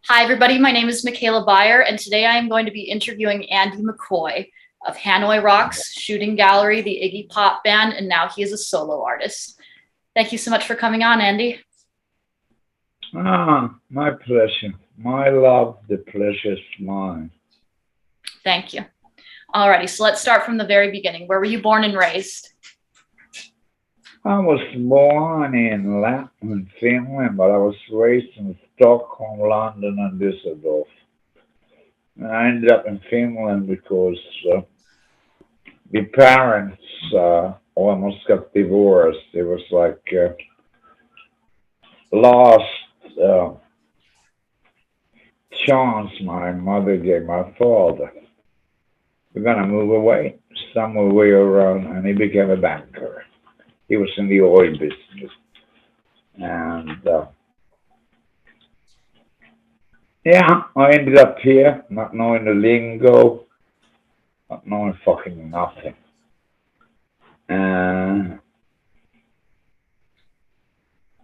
Hi, everybody. My name is Michaela Beyer, and today I am going to be interviewing Andy McCoy of Hanoi Rocks, Shooting Gallery, the Iggy Pop Band, and now he is a solo artist. Thank you so much for coming on, Andy. My pleasure. My love, the pleasure's mine. Thank you. Alrighty, so let's start from the very beginning. Where were you born and raised? I was born in Lapland, Finland, but I was raised in Stockholm, London, and Düsseldorf. And I ended up in Finland because the parents almost got divorced. It was like last chance my mother gave my father. We're gonna move away somewhere around, and he became a banker. He was in the oil business, and yeah, I ended up here, not knowing the lingo, not knowing fucking nothing. And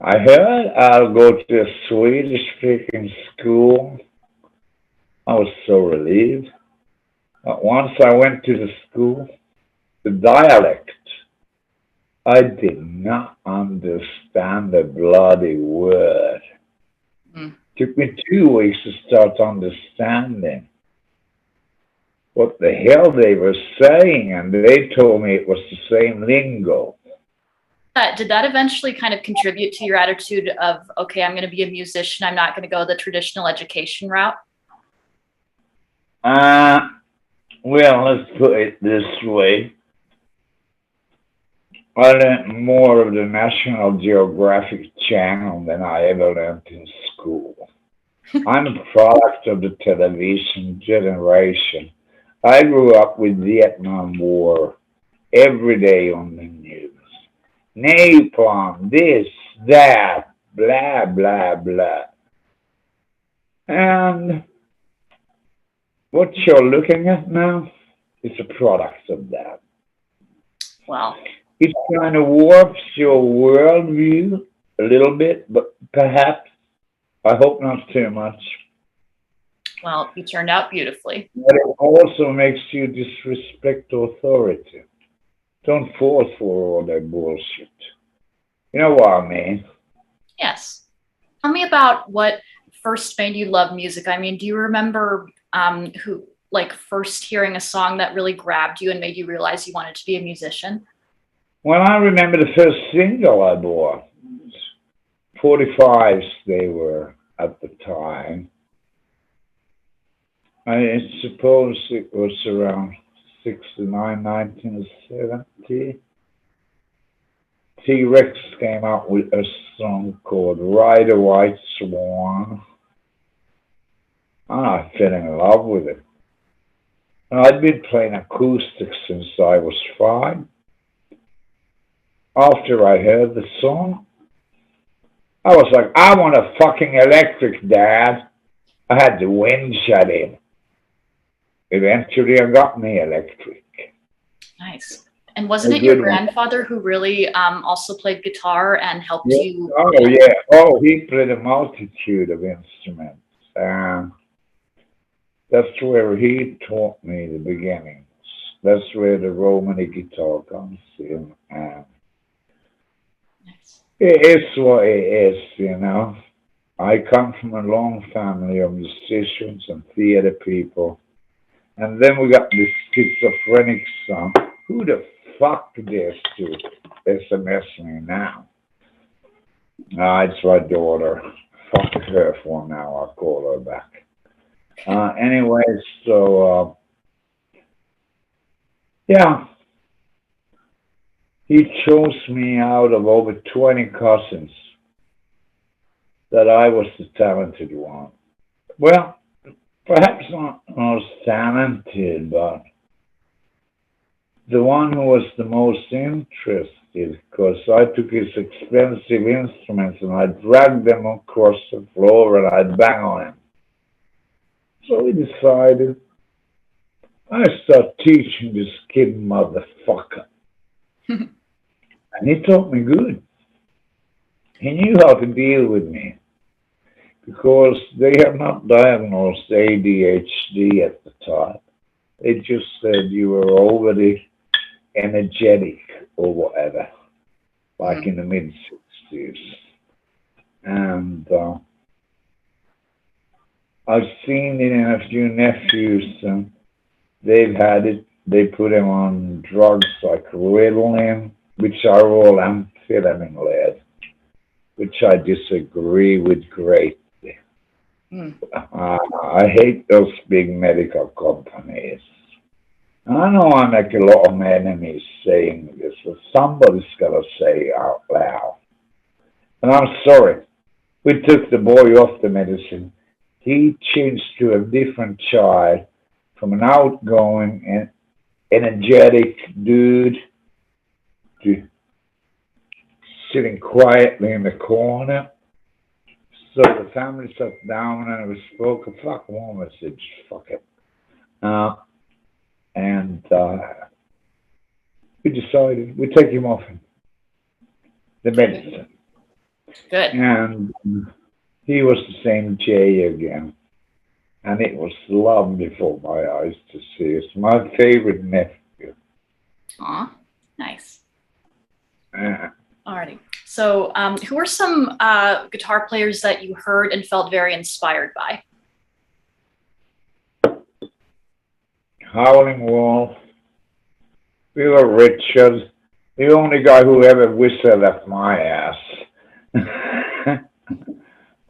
I heard I'll go to a Swedish-speaking school. I was so relieved. But once I went to the school, the dialect, I did not understand the bloody word. Took me 2 weeks to start understanding what the hell they were saying, and they told me it was the same lingo. Did that eventually kind of contribute to your attitude of, okay, I'm going to be a musician, I'm not going to go the traditional education route? Well, let's put it this way. I learned more of the National Geographic Channel than I ever learned in school. I'm a product of the television generation. I grew up with Vietnam War every day on the news. Napalm, this, that, blah, blah, blah. And what you're looking at now is a product of that. Wow. It kind of warps your worldview a little bit, but perhaps, I hope not too much. Well, you turned out beautifully. But it also makes you disrespect authority. Don't fall for all that bullshit. You know what I mean? Yes. Tell me about what first made you love music. I mean, do you remember first hearing a song that really grabbed you and made you realize you wanted to be a musician? Well, I remember the first single I bought. 45s they were at the time. I suppose it was around 69, 1970. T-Rex came out with a song called Ride a White Swan. And I fell in love with it. And I'd been playing acoustic since I was 5. After I heard the song, I was like, I want a fucking electric, Dad. I had the wind shut in. Eventually, I got me electric. Nice. And wasn't it your grandfather who really also played guitar and helped you? Oh, yeah. Oh, he played a multitude of instruments. That's where he taught me the beginnings. That's where the Romany guitar comes in. It is what it is, you know. I come from a long family of musicians and theater people. And then we got this schizophrenic son. Who the fuck dares to SMS me now? It's my daughter. Fuck her for now. I'll call her back. Anyway, so, yeah. He chose me out of over 20 cousins that I was the talented one. Well, perhaps not most talented, but the one who was the most interested, because I took his expensive instruments and I dragged them across the floor and I'd bang on him. So he decided I start teaching this kid motherfucker. And he taught me good. He knew how to deal with me. because they have not diagnosed ADHD at the time. They just said you were overly energetic or whatever, like in the mid-60s. And I've seen it in a few nephews, and they've had it. They put them on drugs like Ritalin, which are all amphetamine-led, which I disagree with greatly. I hate those big medical companies. I know I make a lot of enemies saying this, but somebody's got to say it out loud. And I'm sorry. We took the boy off the medicine. He changed to a different child, from an outgoing and energetic dude to sitting quietly in the corner. So the family sat down and we spoke a fuck one message. Fuck it. And we decided we'd take him off the medicine. Good. And he was the same Jay again. And it was love before my eyes to see. It's my favorite nephew. Aw, nice. Alrighty. So who are some guitar players that you heard and felt very inspired by? Howling Wolf, Little Richard, the only guy who ever whistled at my ass. I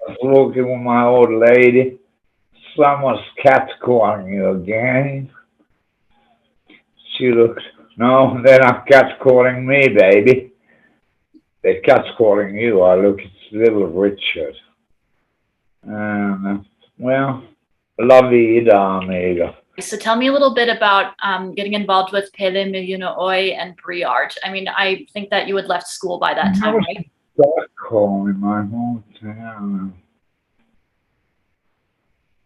was walking with my old lady. Someone's catcalling you again. She looked, no, they're not catcalling me, baby. They're catcalling you. I look, it's Little Richard. Well, la vida, amiga. So tell me a little bit about getting involved with Pelle Miljoona Oy and Briard. I mean, I think that you had left school by that time, right? Stockholm in my hometown.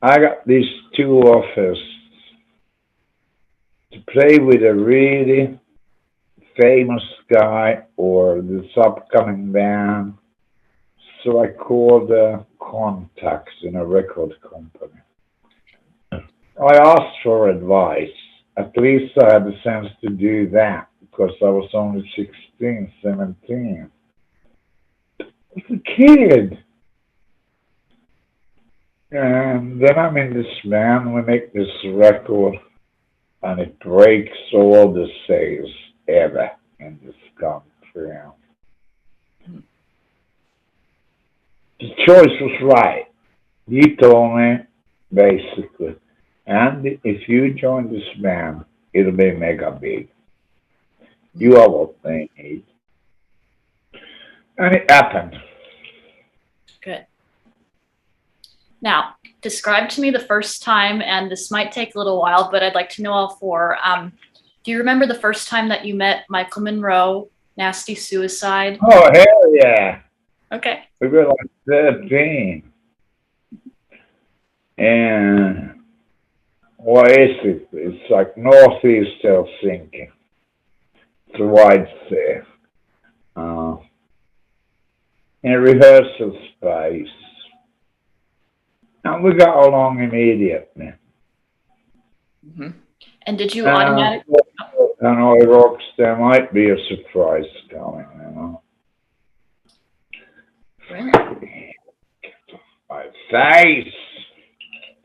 I got these two offers to play with a really famous guy or this upcoming band. So I called the contacts in a record company. I asked for advice. At least I had the sense to do that because I was only 16, 17. I was a kid. And then I'm in this band, we make this record, and it breaks all the sales ever in this country. The choice was right. He told me, basically, and if you join this band, it'll be mega big. You are what they need. And it happened. Good. Now, describe to me the first time, and this might take a little while, but I'd like to know all four. Do you remember the first time that you met Michael Monroe, Nasty Suicide? Oh, hell yeah. Okay. We were like 13. And what is it? It's like northeast Helsinki. It's a wide city. In a rehearsal space. And we got along immediately. Mm-hmm. And did you automatically? Hanoi Rocks, there might be a surprise coming, you know. Really? My face!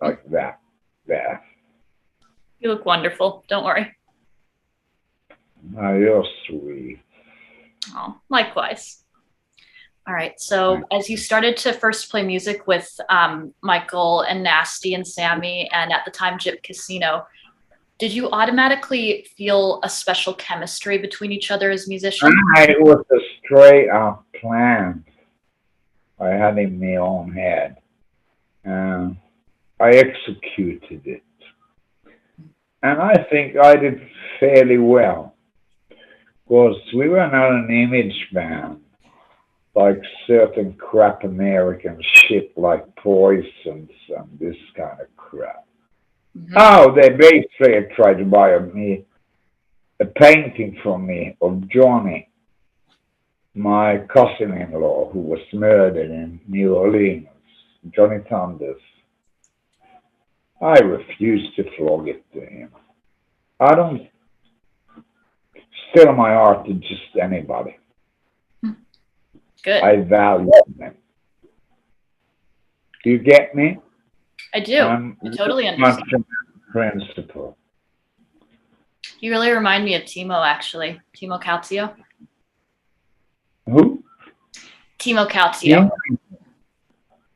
Like that. There. You look wonderful. Don't worry. Oh, you're sweet. Oh, likewise. All right. So as you started to first play music with Michael and Nasty and Sammy, and at the time Gyp Casino, did you automatically feel a special chemistry between each other as musicians? It was a straight up plan I had in my own head. I executed it. And I think I did fairly well. Because we were not an image band. Like certain crap American shit like Poisons and this kind of crap. Mm-hmm. Oh, they basically tried to buy me a painting from me of Johnny, my cousin-in-law, who was murdered in New Orleans. Johnny Thunders. I refuse to flog it to him. I don't sell my art to just anybody. Good. I value them. Do you get me? I do. I totally understand. Principle. You really remind me of Timo, actually. Timo Kaltio. Who? Timo Kaltio.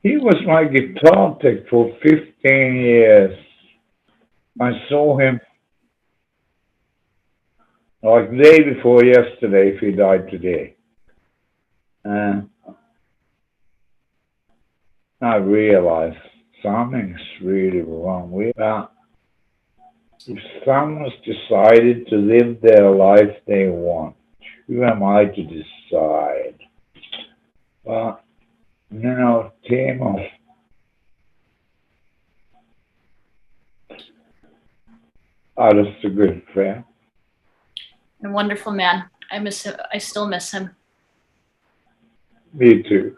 He was my guitar tech for 15 years. I saw him like the day before yesterday if he died today. I realized something's really wrong with that. If someone's decided to live their life they want, who am I to decide? But, you know, Timo, I was a good friend. A wonderful man. I miss him. I still miss him. Me too.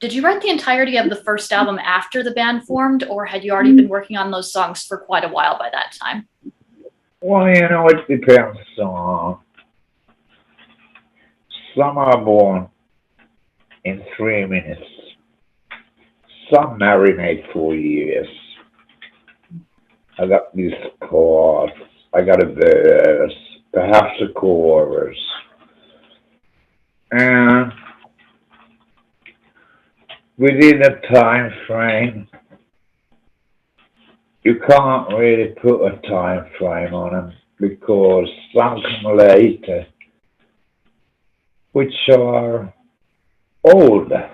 Did you write the entirety of the first album after the band formed, or had you already been working on those songs for quite a while by that time? Well, you know, it depends on. Some are born in 3 minutes. Some marinate for years. I got these chords. I got a verse, perhaps a chorus. And within a time frame, you can't really put a time frame on them because some come later, which are older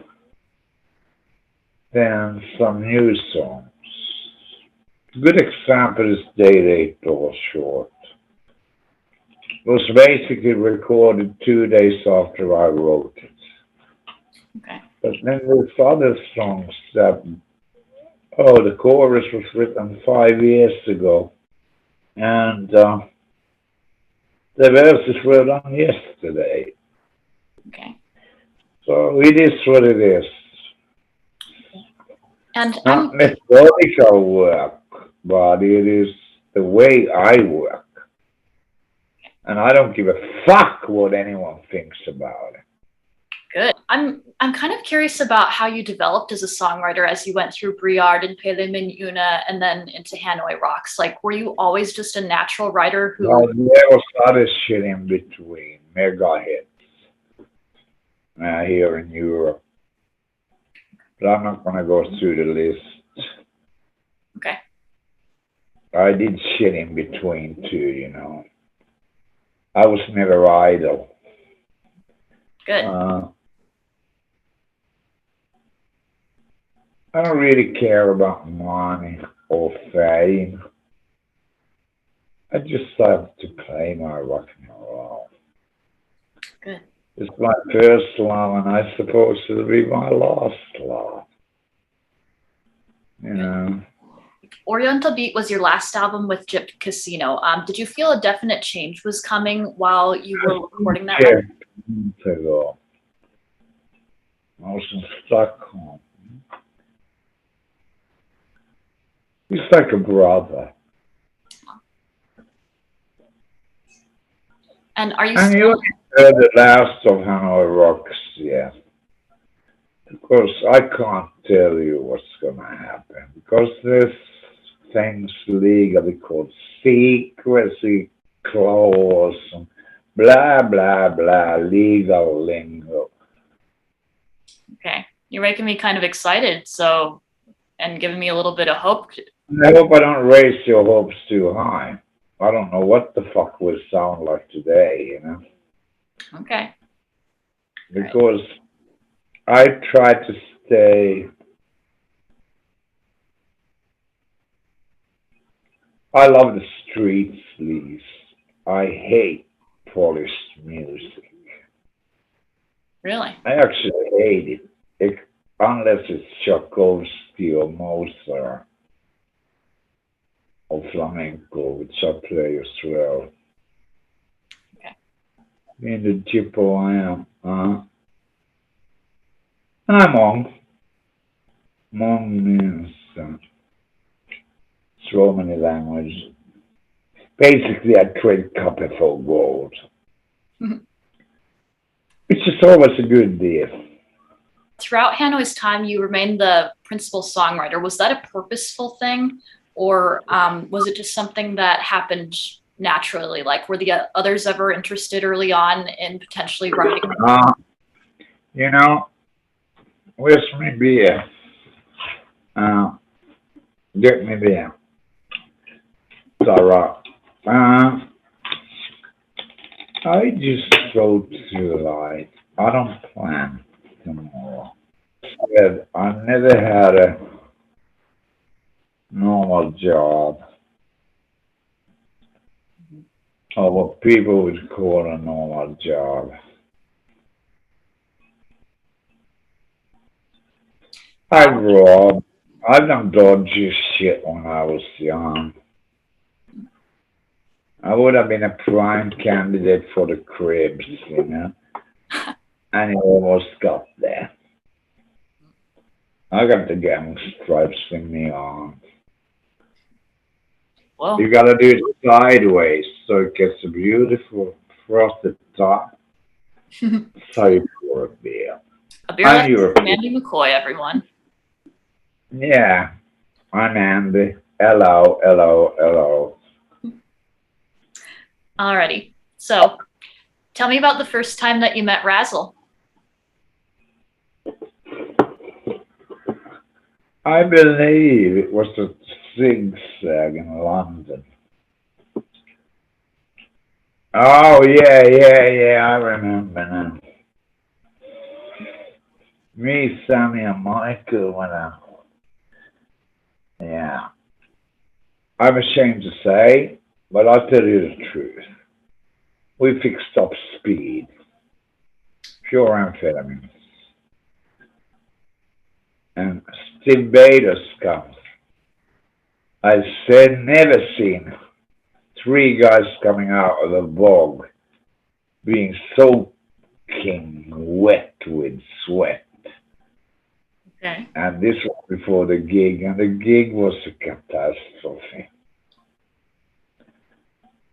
than some new songs. A good example is Day 8 or Short. It was basically recorded 2 days after I wrote it. Okay. But then there's other songs that, the chorus was written 5 years ago. And the verses were done yesterday. Okay. So it is what it is. And not methodical work, but it is the way I work. And I don't give a fuck what anyone thinks about it. Good. I'm kind of curious about how you developed as a songwriter as you went through Briard and Pelle Miljoona and then into Hanoi Rocks. Like, were you always just a natural writer who... Well, there was other shit in between. Mega hits here in Europe. But I'm not going to go through the list. Okay. I did shit in between too, you know. I was never idle. Good. I don't really care about money or fame. I just have to play my rock and roll. Good. It's my first love, and I suppose it'll be my last love. You know. Oriental Beat was your last album with Gypped Casino. Did you feel a definite change was coming while you were recording that? Yeah, months ago. I was in Stockholm. He's like a brother. And are you and still... you heard the last of Hanoi Rocks, yeah. Because I can't tell you what's going to happen. Because there's things legally called secrecy clause and blah, blah, blah, legal lingo. Okay. You're making me kind of excited, so, and giving me a little bit of hope. I hope I don't raise your hopes too high. I don't know what the fuck will sound like today, you know? Okay. Because I try to stay... I love the streets, please. I hate polished music. Really? I actually hate it, unless it's Tchaikovsky or Mozart or flamenco, which I play as well. Okay. In the Jippo I am. And I'm on. Hmong means so many languages. Basically, I trade copper for gold, which is always a good deal. Throughout Hanoi's time, you remained the principal songwriter. Was that a purposeful thing, or was it just something that happened naturally? Like, were the others ever interested early on in potentially writing? You know, where's my beer? Get me beer. It's all right. I just go through life. I don't plan tomorrow. I never had a normal job, or what people would call a normal job. I robbed. I've done dodgy shit when I was young. I would have been a prime candidate for the cribs, you know, and it almost got there. I got the gang stripes in me on. Well, You gotta do it sideways so it gets a beautiful frosted top. So you pour a beer. a beer like Andy McCoy, everyone. Yeah, I'm Andy. Hello, hello, hello. Alrighty. So, tell me about the first time that you met Razzle. I believe it was a zigzag in London. Oh, yeah, I remember now. Me, Sammy, and Michael went out. Yeah. I'm ashamed to say, but I'll tell you the truth. We fixed up speed. Pure amphetamines. And Barbados comes. I said never seen 3 guys coming out of the bog being soaking wet with sweat. Okay. And this was before the gig, and the gig was a catastrophe.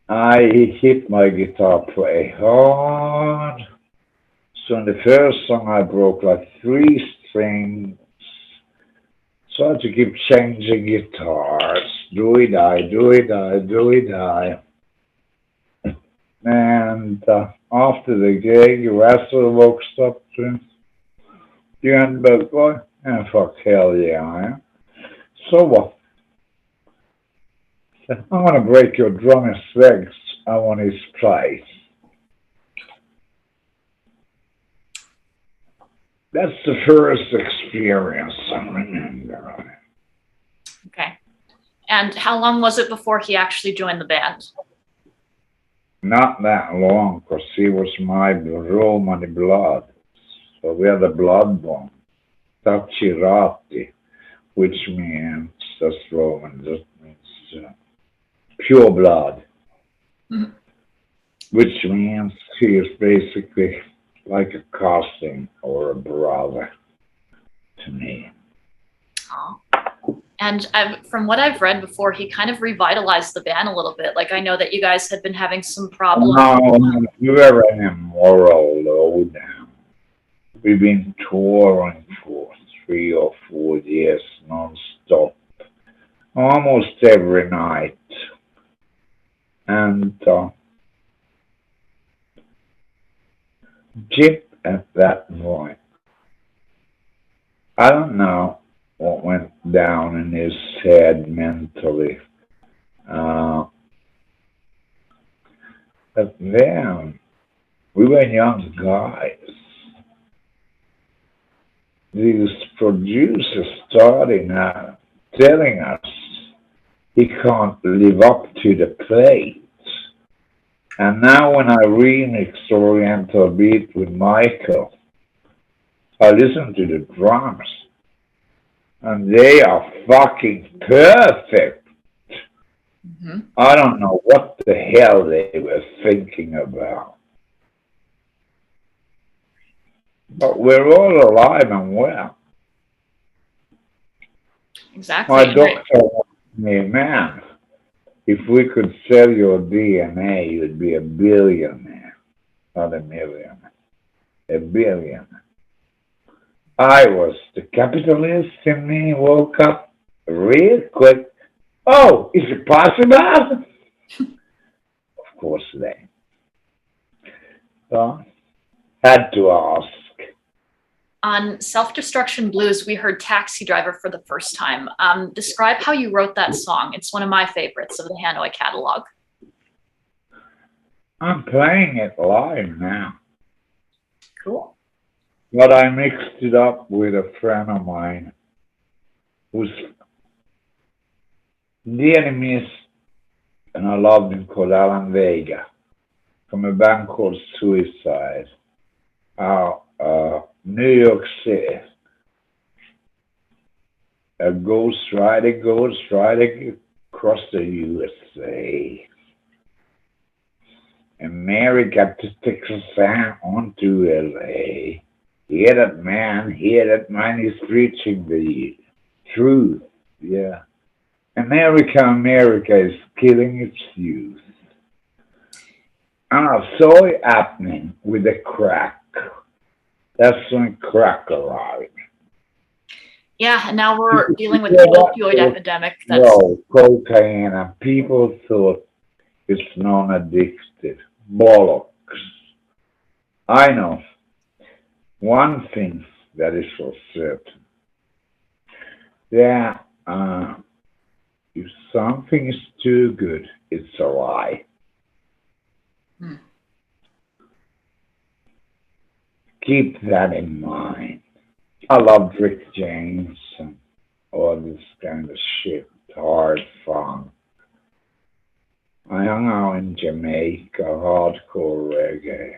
I hit my guitar pretty hard. So in the first song I broke like 3 strings. So I had to keep changing guitars. Do it die, do it die, do it die. And after the gig, Razzle walks up to him. You and bad boy? And fuck, hell yeah, I am. So what? I said, I'm gonna break your drummer's legs. I want his price. That's the first experience I remember. Okay. And how long was it before he actually joined the band? Not that long, because he was my Romani blood. So we had a blood bond. Tachirati, which means, that's Roman, that means pure blood. Mm-hmm. Which means he is basically like a cousin or a brother to me. Oh. And from what I've read before, he kind of revitalized the band a little bit. Like, I know that you guys had been having some problems. No, we were in a moral lowdown. We've been touring for 3 or 4 years non-stop, almost every night. And Jip at that point, I don't know what went down in his head mentally. But then, we were young guys. These producers starting telling us he can't live up to the plate. And now when I remix Oriental beat with Michael, I listen to the drums. And they are fucking perfect. Mm-hmm. I don't know what the hell they were thinking about. But we're all alive and well. Exactly. My doctor told me, man, if we could sell your DNA, you'd be a billionaire, not a millionaire, a billionaire. I was the capitalist in me woke up real quick. Oh, is it possible? Of course they. So, had to ask. On Self-Destruction Blues, we heard Taxi Driver for the first time. Describe how you wrote that song. It's one of my favorites of the Hanoi catalog. I'm playing it live now. Cool. But I mixed it up with a friend of mine who's dearly missed, and I loved him, called Alan Vega, from a band called Suicide. New York City. A ghost rider across the USA. And Mary got to take a sign onto LA. Hear that man is preaching the truth. Yeah. America is killing its youth. And I saw it happening with the crack. That's when crack arrived. Yeah, and now we're dealing with the opioid epidemic. No, cocaine, and people thought it's non-addicted. Bollocks. I know. One thing that is for certain. Yeah, if something is too good, it's a lie. Keep that in mind. I love Rick James and all this kind of shit, hard funk. I hung out in Jamaica, hardcore reggae.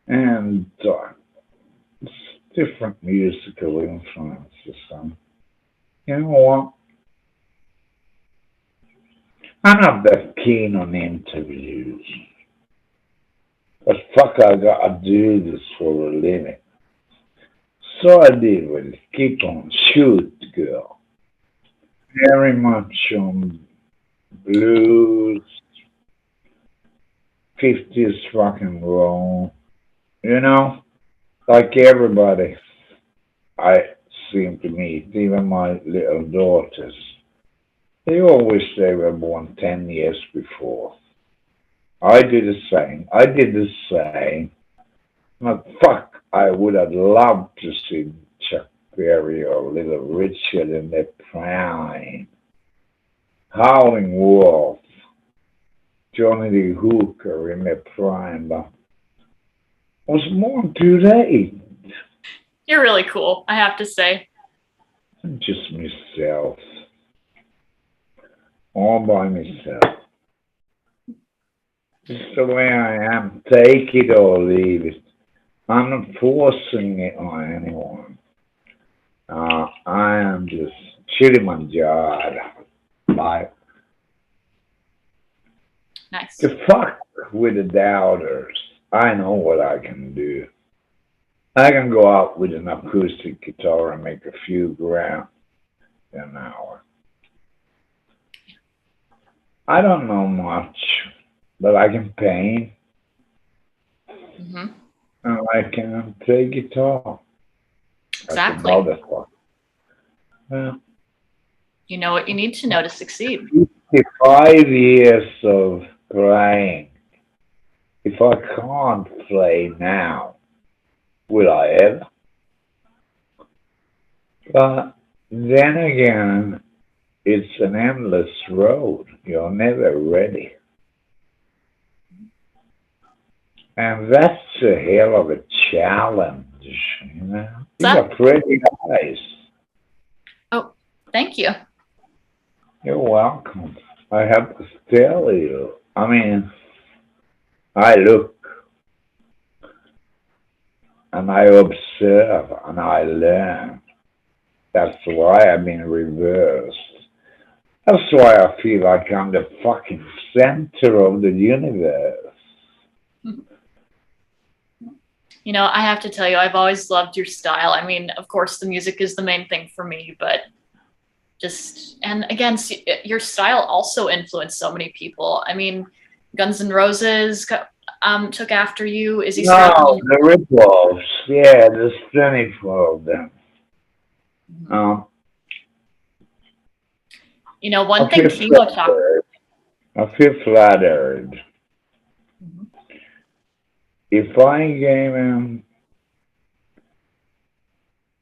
And it's different musical influences. You know what? I'm not that keen on interviews. But fuck, I gotta do this for a living. So I did with it. Keep on, shoot, girl. Very much on blues, 50s rock and roll. You know, like everybody I seem to meet, even my little daughters, they all wish they were born 10 years before. I did the same. But fuck, I would have loved to see Chuck Berry or Little Richard in their prime. Howling Wolf, Johnny the Hooker in their prime, but was born too late. You're really cool, I have to say. I'm just myself. All by myself. It's the way I am. Take it or leave it. I'm not forcing it on anyone. I am just Kilimanjaro. Like, Nice. to fuck with the doubters, I know what I can do. I can go out with an acoustic guitar and make a few grand an hour. I don't know much, but I can paint. Mm-hmm. And I can play guitar. Exactly. Yeah. You know what you need to know to succeed. 55 years of playing. If I can't play now, will I ever? But then again, it's an endless road. You're never ready. And that's a hell of a challenge, you know? You got pretty eyes. Oh, thank you. You're welcome. I have to tell you. I mean, I look and I observe and I learn. That's why I've been reversed. That's why I feel like I'm the fucking center of the universe. You know, I have to tell you, I've always loved your style. I mean, of course, the music is the main thing for me, but and again, your style also influenced so many people. I mean, Guns N' Roses took after you. Izzy No, Stradlin. the rip-offs. Yeah, there's plenty of them. You know, one thing Timo talked. I feel flattered. If I gave him,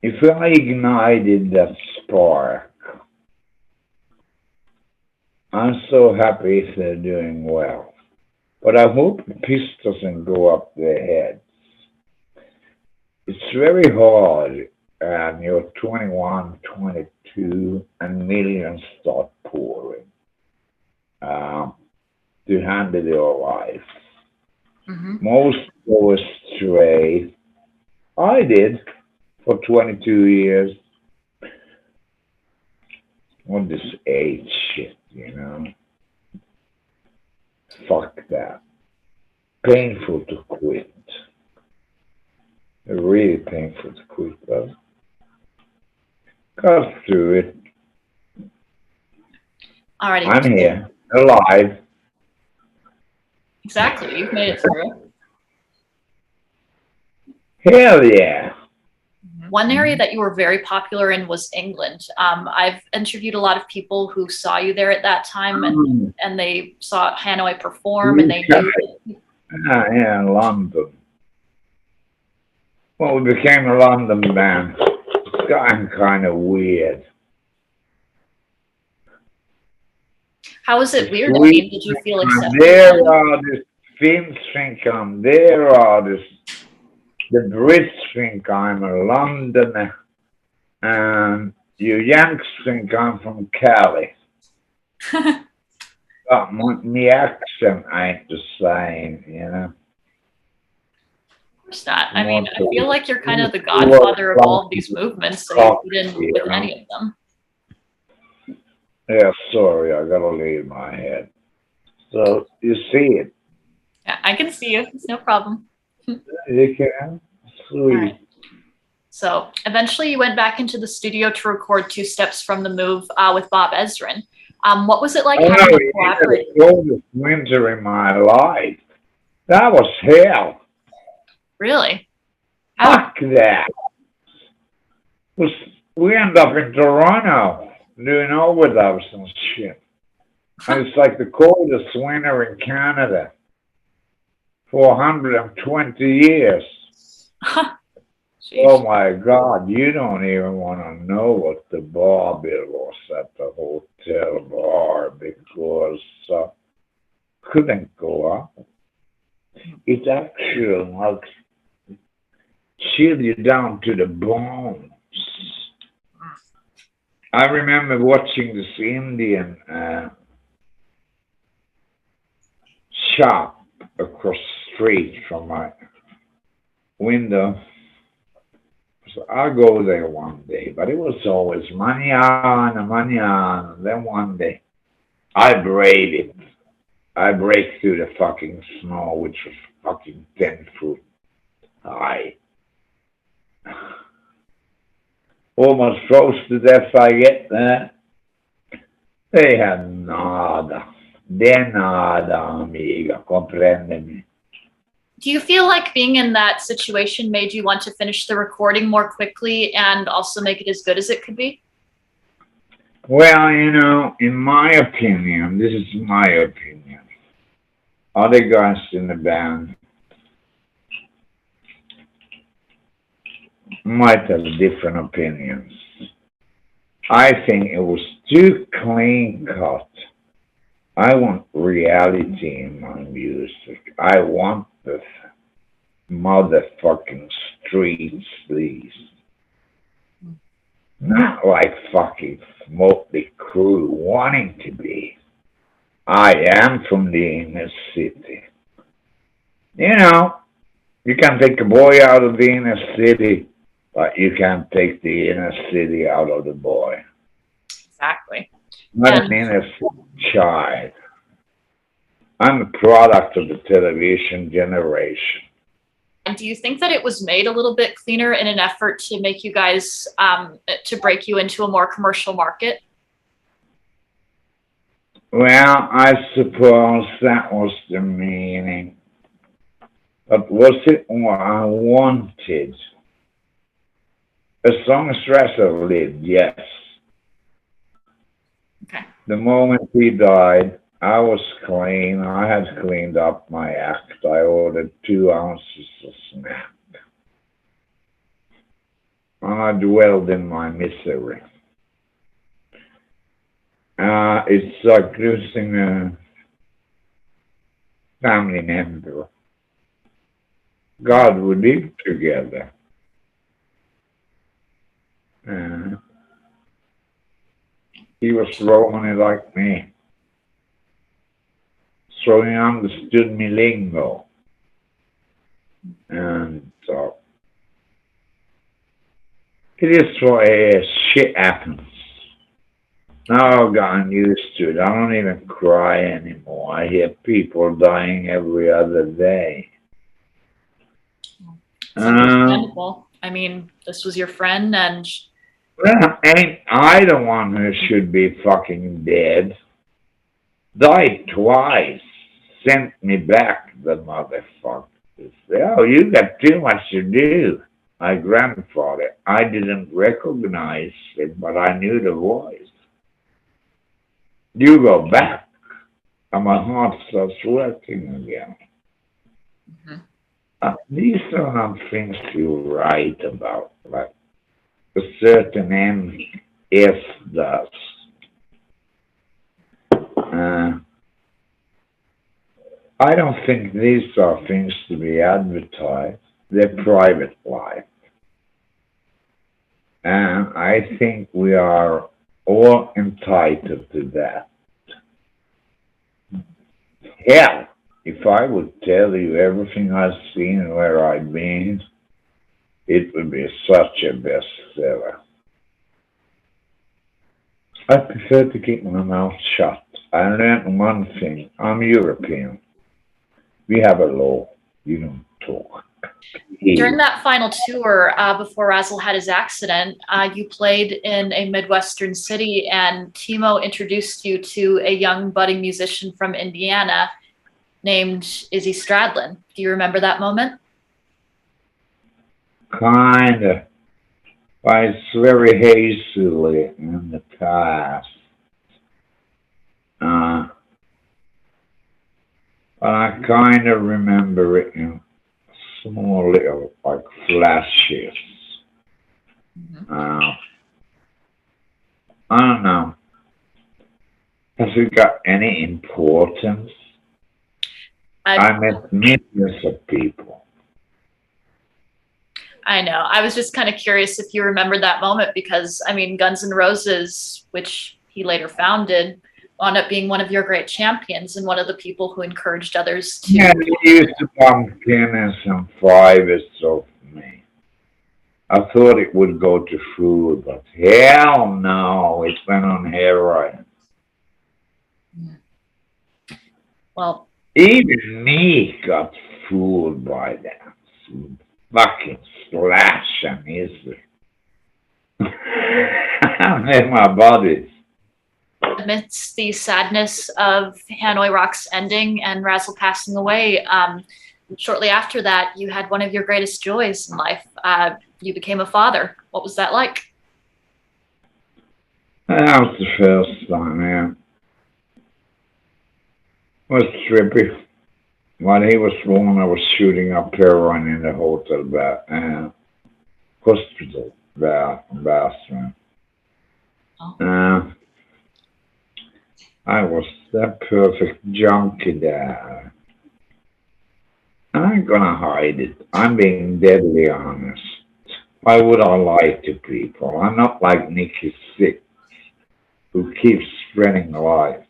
if I ignited that spark, I'm so happy if they're doing well. But I hope the piss doesn't go up their heads. It's very hard, and you're 21, 22, and millions start pouring to handle your life. Most go astray. I did for 22 years. On this age shit, you know. Fuck that. Painful to quit. Really painful to quit, but got through it. Alrighty. I'm here, alive. Exactly, you've made it through. Hell yeah. One area that you were very popular in was England. I've interviewed a lot of people who saw you there at that time, and they saw Hanoi perform, and they knew. Yeah, in London. Well, we became a London band. It's gotten kind of weird. How was it weird? I mean, did you feel accepted? There are the Finns think I'm there, are the Brits think I'm a Londoner, and you Yanks think I'm from Cali. But my accent ain't the same, you know. Of course not. I mean, I feel like you're kind of the godfather of all of these movements, so you fit in with any of them. Yeah, sorry, I gotta leave my head. So, you see it? Yeah, I can see you. It's no problem. You can? Sweet. Right. So, eventually you went back into the studio to record Two Steps from the Move with Bob Ezrin. What was it like having to collaborate? The coldest winter in my life. That was hell. Really? Fuck that. We ended up in Toronto doing overdubs and shit. And it's like the coldest winter in Canada for 120 years. Oh my God, you don't even want to know what the bar bill was at the hotel bar because couldn't go up. It actually like chilled you down to the bones. I remember watching this Indian shop across the street from my window. So I'll go there one day, but it was always money on and money on. And then one day, I brave it. I break through the fucking snow, which was fucking 10 foot high. Almost froze to death I get there. They had nada. De nada, amiga, comprendemi. Do you feel like being in that situation made you want to finish the recording more quickly and also make it as good as it could be? Well, you know, in my opinion, this is my opinion. Other guys in the band might have different opinions. I think it was too clean cut. I want reality in my music. I want the motherfucking street sleaze. Not like fucking Motley Crue wanting to be. I am from the inner city. You know, you can take a boy out of the inner city, but you can't take the inner city out of the boy. Exactly. Not an inner city child. I'm a product of the television generation. Do you think that it was made a little bit cleaner in an effort to make you guys, to break you into a more commercial market? Well, I suppose that was the meaning. But was it what I wanted? As long as Razzle lived, yes. Okay. The moment he died, I was clean. I had cleaned up my act. I ordered 2 ounces of snack. And I dwelled in my misery. It's like losing a family member. God, we live together. He was Romany like me. So he understood me lingo. And it is what it is. Shit happens. Now I've gotten used to it. I don't even cry anymore. I hear people dying every other day. It's understandable. I mean, this was your friend, and well, ain't I the one who should be fucking dead? Died twice. Sent me back, the motherfuckers. Oh, you got too much to do. My grandfather. I didn't recognize it, but I knew the voice. You go back, and my heart starts working again. These are not things you write about, like a certain MS does. I don't think these are things to be advertised. They're private life. And I think we are all entitled to that. Hell, if I would tell you everything I've seen and where I've been, it would be such a bestseller. I prefer to keep my mouth shut. I learned one thing. I'm European. We have a law. You don't talk. during that final tour, before Razzle had his accident, you played in a Midwestern city, and Timo introduced you to a young budding musician from Indiana named Izzy Stradlin. Do you remember that moment? Kinda. But it's very hazily in the past. But I kind of remember it in small little, like, flashes. I don't know. Has it got any importance? I met millions of people. I know. I was just kind of curious if you remembered that moment because, I mean, Guns N' Roses, which he later founded, wound up being one of your great champions and one of the people who encouraged others to. Yeah, they used to pumpkin and some fibers of me. I thought it would go to food, but hell no, it went on heroin. Well, even me got fooled by that. Fucking Slash and Izzy. In my body. amidst the sadness of Hanoi Rocks ending and Razzle passing away, shortly after that, you had one of your greatest joys in life. You became a father. What was that like? That was the first time, yeah. It was trippy. While he was born, I was shooting up heroin in the hotel hospital bathroom. Oh. I was the perfect junkie there. I ain't gonna hide it. I'm being deadly honest. Why would I lie to people? I'm not like Nicky Six, who keeps spreading lies.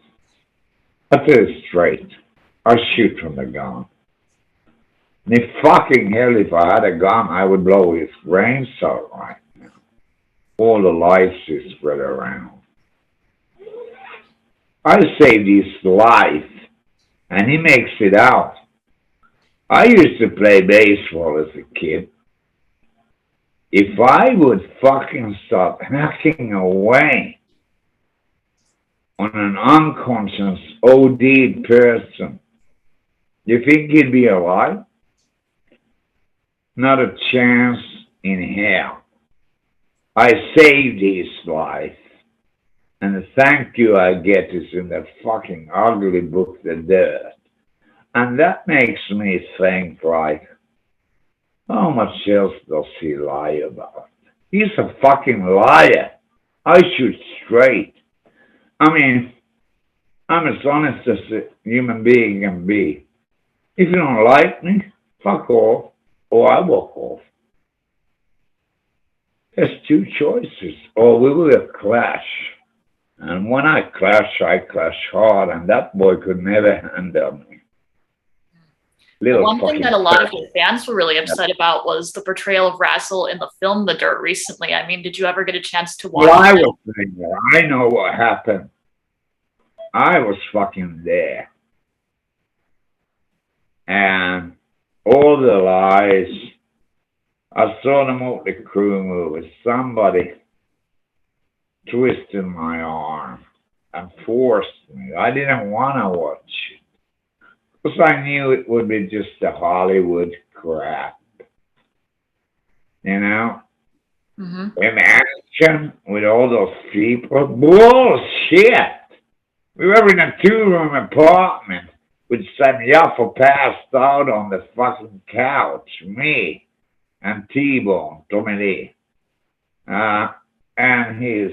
I tell you straight. I shoot from the gun. And if fucking hell, if I had a gun, I would blow his brains out right now. All the lies he spread around. I saved his life, and he makes it out. I used to play baseball as a kid. If I would fucking start hacking away on an unconscious OD person, you think he'd be alive? Not a chance in hell. I saved his life. And the thank you I get is in that fucking ugly book, The Dirt. And that makes me think, like, how much else does he lie about? He's a fucking liar. I shoot straight. I mean, I'm as honest as a human being can be. If you don't like me, fuck off, or I walk off. There's two choices, or we will clash. And when I clash hard, and that boy could never handle me. One thing that a lot of your fans were really upset about was the portrayal of Razzle in the film The Dirt recently. I mean, did you ever get a chance to watch it? I was there. I know what happened. I was fucking there. And all the lies, I saw them at the crew movie. Somebody twisted my arm and forced me. I didn't want to watch it. Because I knew it would be just a Hollywood crap. You know? Mm-hmm. Imagine with all those people. Bullshit! We were in a 2-room apartment with some yaffle passed out on the fucking couch. Me and T-Bone, Tommy Lee. And his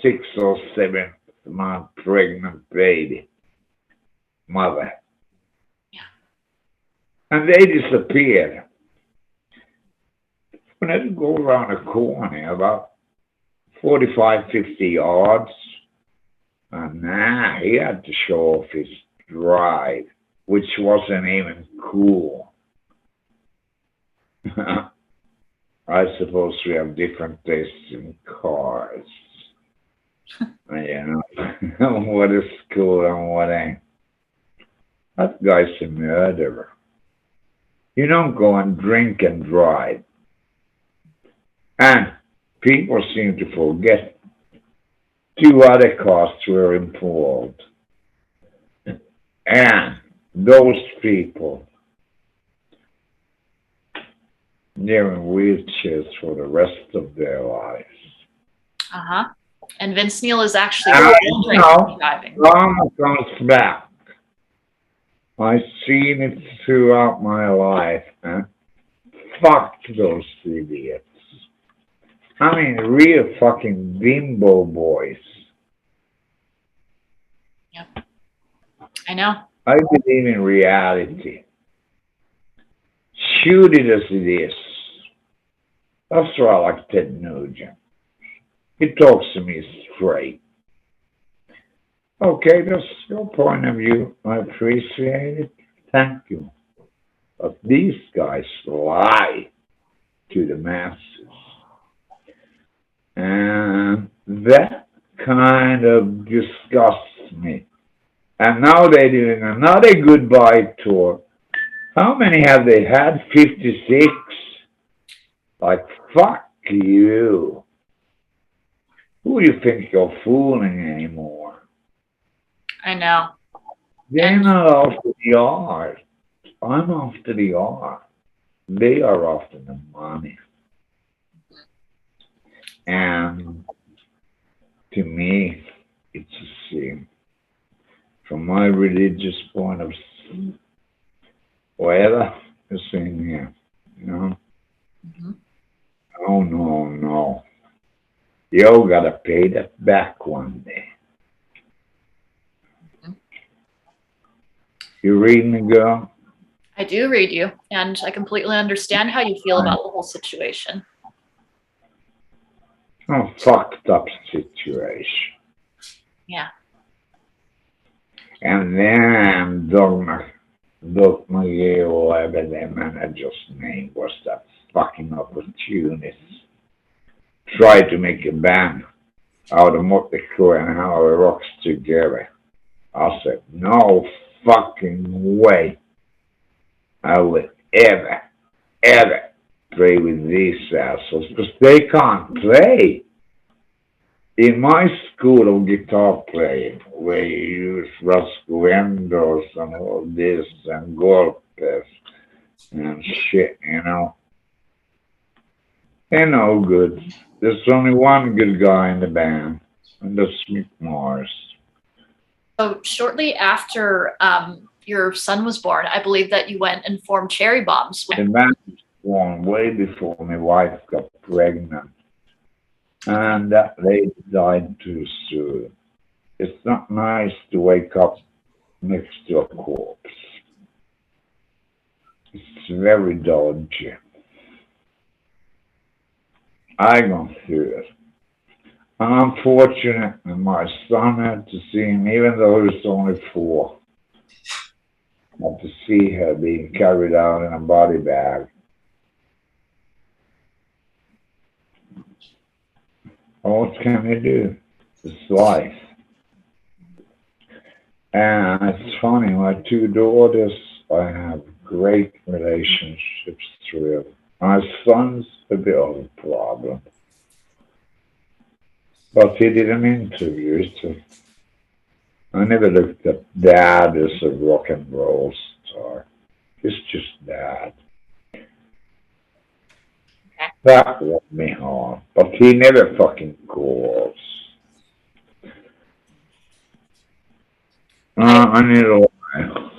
6 or 7 month pregnant baby. Mother. And they disappeared. When I go around a corner about 45, 50 yards, and he had to show off his drive, which wasn't even cool. I suppose we have different tastes in cars. You know, what is cool and what ain't. That guy's a murderer. You don't go and drink and drive. And people seem to forget 2 other cars were involved. And those people, they're in wheelchairs for the rest of their lives. Uh-huh. And Vince Neil is actually driving. Drama comes back. I've seen it throughout my life, and fuck those idiots. I mean, real fucking bimbo boys. Yep. I know. I believe in reality. Shoot it as it is. That's why I like Ted Nugent. He talks to me straight. Okay, that's your point of view. I appreciate it. Thank you. But these guys lie to the masses. And that kind of disgusts me. And now they're doing another goodbye tour. How many have they had? 56? Like, fuck you. Who do you think you're fooling anymore? I know. They're not after the art. I'm after the art. They are after the money. And to me, it's a sin. From my religious point of view, whatever is in here, you know? Mm-hmm. Oh, no. You gotta pay that back one day. You read me, girl? I do read you, and I completely understand how you feel about the whole situation. A fucked up situation. Yeah. And then Dogma Gale, whatever their manager's name was, that fucking opportunist, tried to make a band out of McCoy and Hanoi Rocks together. I said, no fucking way. I would ever play with these assholes because they can't play. In my school of guitar playing, where you use rasguendos and all this and golpes and shit, they're no good. There's only one good guy in the band, and that's Mick Mars. So shortly after your son was born, I believe that you went and formed Cherry Bombz. The band was born way before my wife got pregnant. And that lady died too soon. It's not nice to wake up next to a corpse. It's very dodgy. I gone through it. Unfortunately, my son had to see him, even though he was only 4. Had to see her being carried out in a body bag. What can you do? It's life. And it's funny, my 2 daughters, I have great relationships with. My son's a bit of a problem. But he did an interview, so I never looked at Dad as a rock and roll star. He's just Dad. That warmed me hard, but he never fucking calls. I need a while.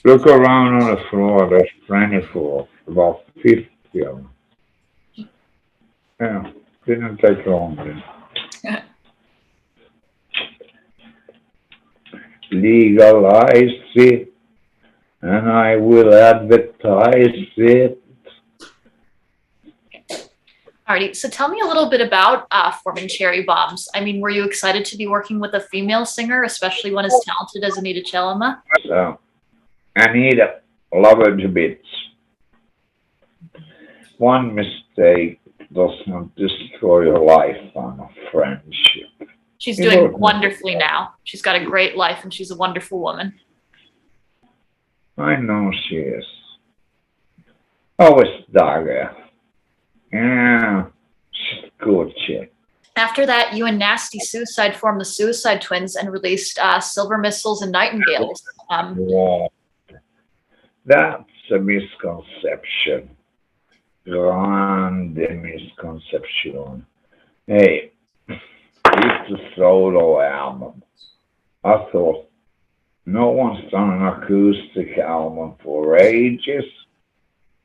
Look around on the floor, there's plenty for about 50 of them. Yeah, didn't take long then. Legalize it, and I will advertise it. Alrighty, so tell me a little bit about forming Cherry Bombz. I mean, were you excited to be working with a female singer, especially one as talented as Anita Chelema? So, Anita, love her to bits. One mistake does not destroy your life on a friendship. She's doing wonderfully now. She's got a great life and she's a wonderful woman. I know she is. Always dug her. Yeah, she's a good chick. After that, you and Nasty Suicide formed the Suicide Twins and released Silver Missiles and Nightingales. Wow. That's a misconception. Grande misconception. Hey, it's a solo album. I thought, no one's done an acoustic album for ages.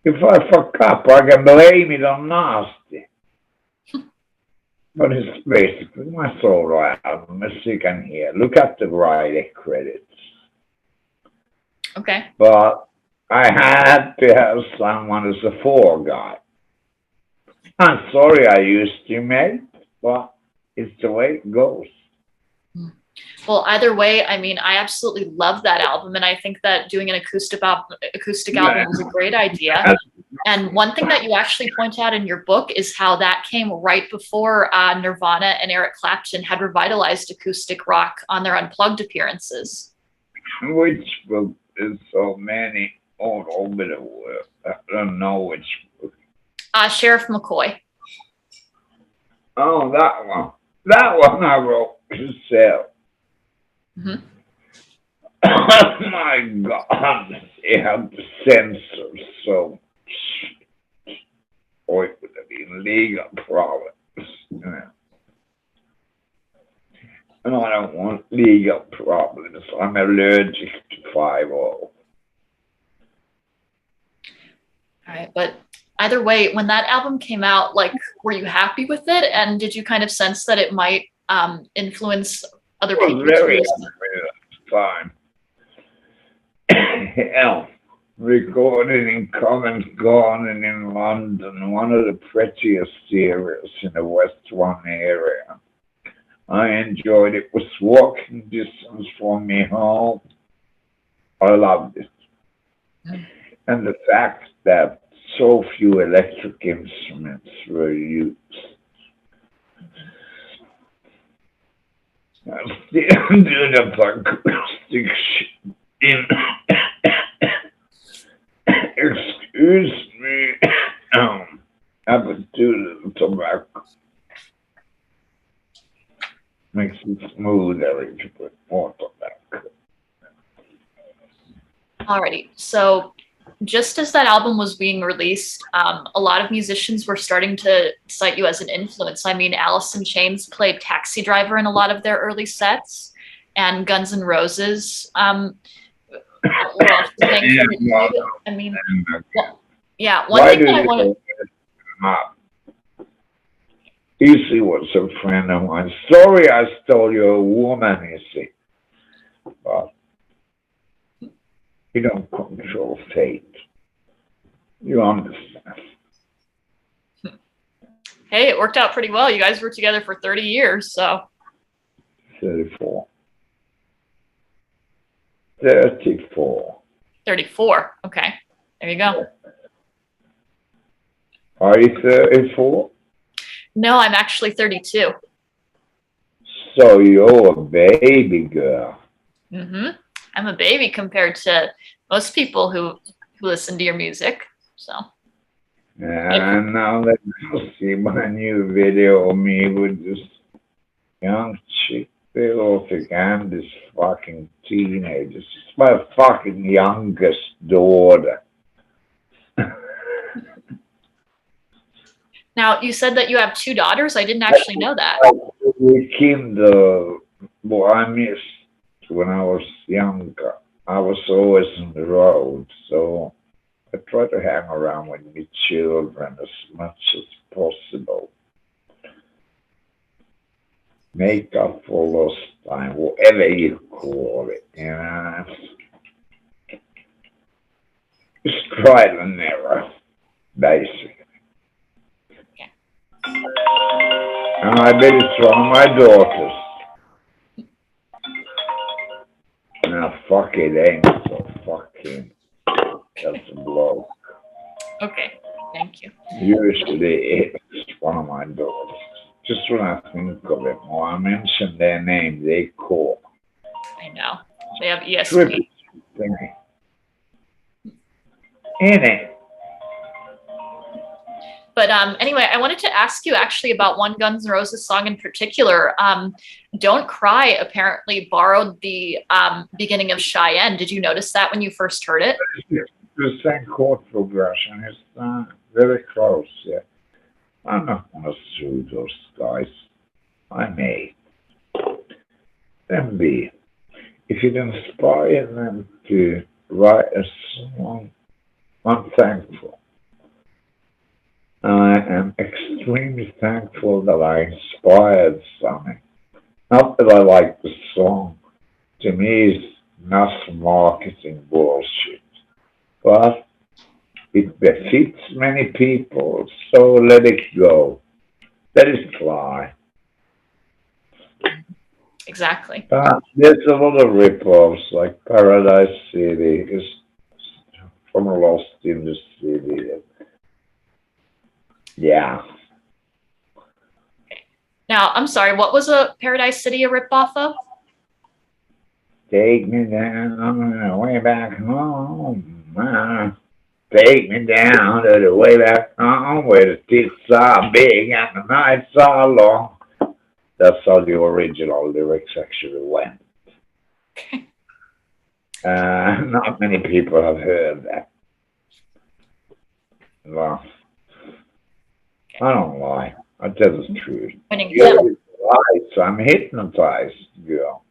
If I fuck up, I can blame it on Nasty. But it's basically my solo album, as you can hear. Look at the writer credits. Okay. But I had to have someone as a 4 guy. I'm sorry I used you, mate, but it's the way it goes. Well, either way, I mean, I absolutely love that album, and I think that doing an acoustic album is a great idea. And one thing that you actually point out in your book is how that came right before Nirvana and Eric Clapton had revitalized acoustic rock on their Unplugged appearances. Which book is so many all over the world? I don't know which book. Sheriff McCoy. Oh, that one. That one I wrote myself. Mm-hmm. Oh my God, it had the censor so much. Or it would have been legal problems. Yeah. And I don't want legal problems. I'm allergic to 5-0. All right, but either way, when that album came out, like, were you happy with it? And did you kind of sense that it might influence other people? Very happy with it. Fine. Hell, recorded in Covent Garden in London, one of the prettiest areas in the West One area. I enjoyed it. It was walking distance from me home. I loved it. And the fact that so few electric instruments were used. I'm still doing a acoustic in Excuse me. Have a little tobacco. Makes it smoother if you put more tobacco. Alrighty, so just as that album was being released, a lot of musicians were starting to cite you as an influence. I mean, Alice in Chains played Taxi Driver in a lot of their early sets, and Guns N' Roses. What else? I mean, well, yeah. One Why thing do that I want you up? Izzy was a friend of mine. Sorry I stole your woman, Izzy. But you don't control fate. You understand. Hey, it worked out pretty well. You guys were together for 30 years, so. 34. 34. 34. Okay. There you go. Are you 34? No, I'm actually 32. So you're a baby girl. Mm-hmm. I'm a baby compared to most people who listen to your music. So. And now let me see my new video of me with this young chick. They all think I'm this fucking teenager. This is my fucking youngest daughter. Now, you said that you have 2 daughters. I didn't actually know that. We came the what I missed when I was younger. I was always on the road, so I try to hang around with my children as much as possible. Make up for lost time, whatever you call it, you know. Just trial and error, basically. Okay. And I bet it's one of my daughters. Now, fuck it ain't so fucking. That's a bloke. Okay. Thank you. Usually it's one of my daughters. Just when I think of it more, I mention their name, they call. I know. They have ESP. Triple thing. In it. But anyway, I wanted to ask you actually about one Guns N' Roses song in particular. Don't Cry apparently borrowed the beginning of Cheyenne. Did you notice that when you first heard it? The same chord progression is very close, yeah. I'm not going to sue those guys. I may. Then B, if it inspired them to write a song, I'm thankful. I am extremely thankful that I inspired something. Not that I like the song. To me, it's mass marketing bullshit. But it befits many people, so let it go. Let it fly. Exactly. There's a lot of rip-offs, like Paradise City is from Lost in the City. Yeah. Now, I'm sorry, what was a Paradise City a ripoff of? Take me down, way back home. Take me down to the way back home where the tits are big and the nights are long. That's how the original lyrics actually went. Okay. Not many people have heard that. Well, I don't lie. I tell the truth. You're hypnotized. I'm hypnotized, girl.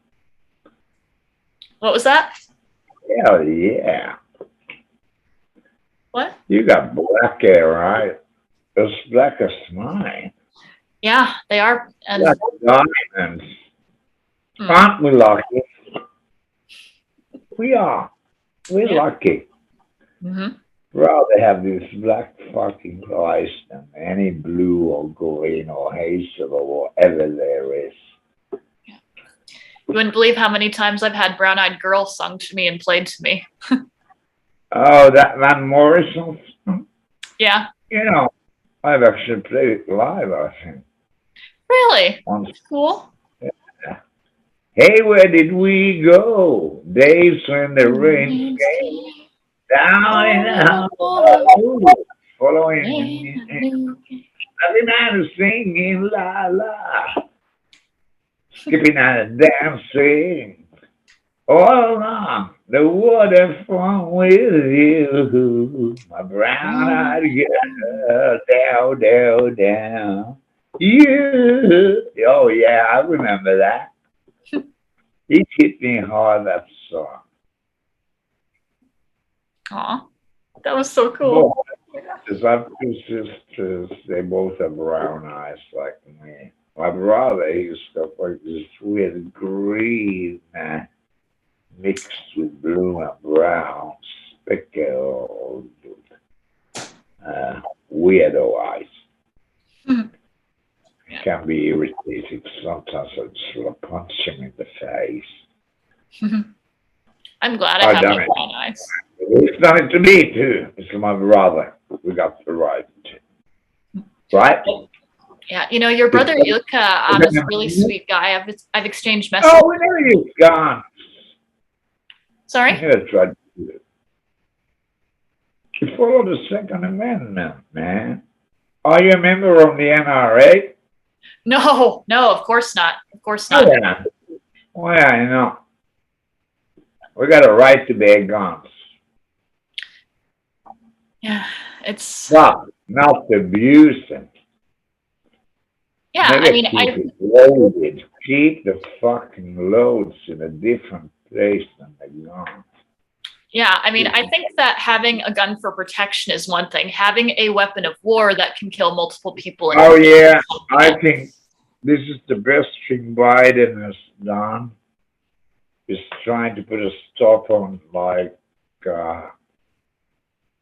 What was that? Hell yeah. What? You got black hair, right? As black as mine. Yeah, they are. And Black diamonds. Aren't we lucky? We are. We're lucky. Mm-hmm. Rather have these black fucking eyes than any blue or green or hazel or whatever there is. You wouldn't believe how many times I've had Brown Eyed Girl sung to me and played to me. Oh, that Van Morrison? Yeah. You know, I've actually played it live, I think. Really? Once. Cool. Yeah. Hey, where did we go? Days when the rain came Down in the house, following every man is singing la la, skipping and dancing all along the waterfront with you, my brown-eyed girl, down, down, down. You, oh yeah, I remember that. It hit me hard, that song. Aw, that was so cool. Because I have two sisters, they both have brown eyes like me. My brother, he's got like this weird green mixed with blue and brown, speckled, weirdo eyes. It can be irritating. Sometimes I just want to punch him in the face. I'm glad I have brown eyes. It's nothing to me too. It's my brother. We got the right. Right? Yeah, you know, your brother Ilka is a really sweet guy. I've exchanged messages. Oh, there he's gone. Sorry? I'm gonna try to do it. You follow the Second Amendment, man. Are you a member of the NRA? No, of course not. Of course not. Oh, yeah. Well, yeah, you know. We got a right to bear guns. Yeah, it's... But not abuse them. Yeah, Never I mean, keep it loaded. Keep the fucking loads in a different place than the gun. Yeah, I mean, I think that having a gun for protection is one thing. Having a weapon of war that can kill multiple people. Oh, yeah. I think this is the best thing Biden has done. Is trying to put a stop on, like,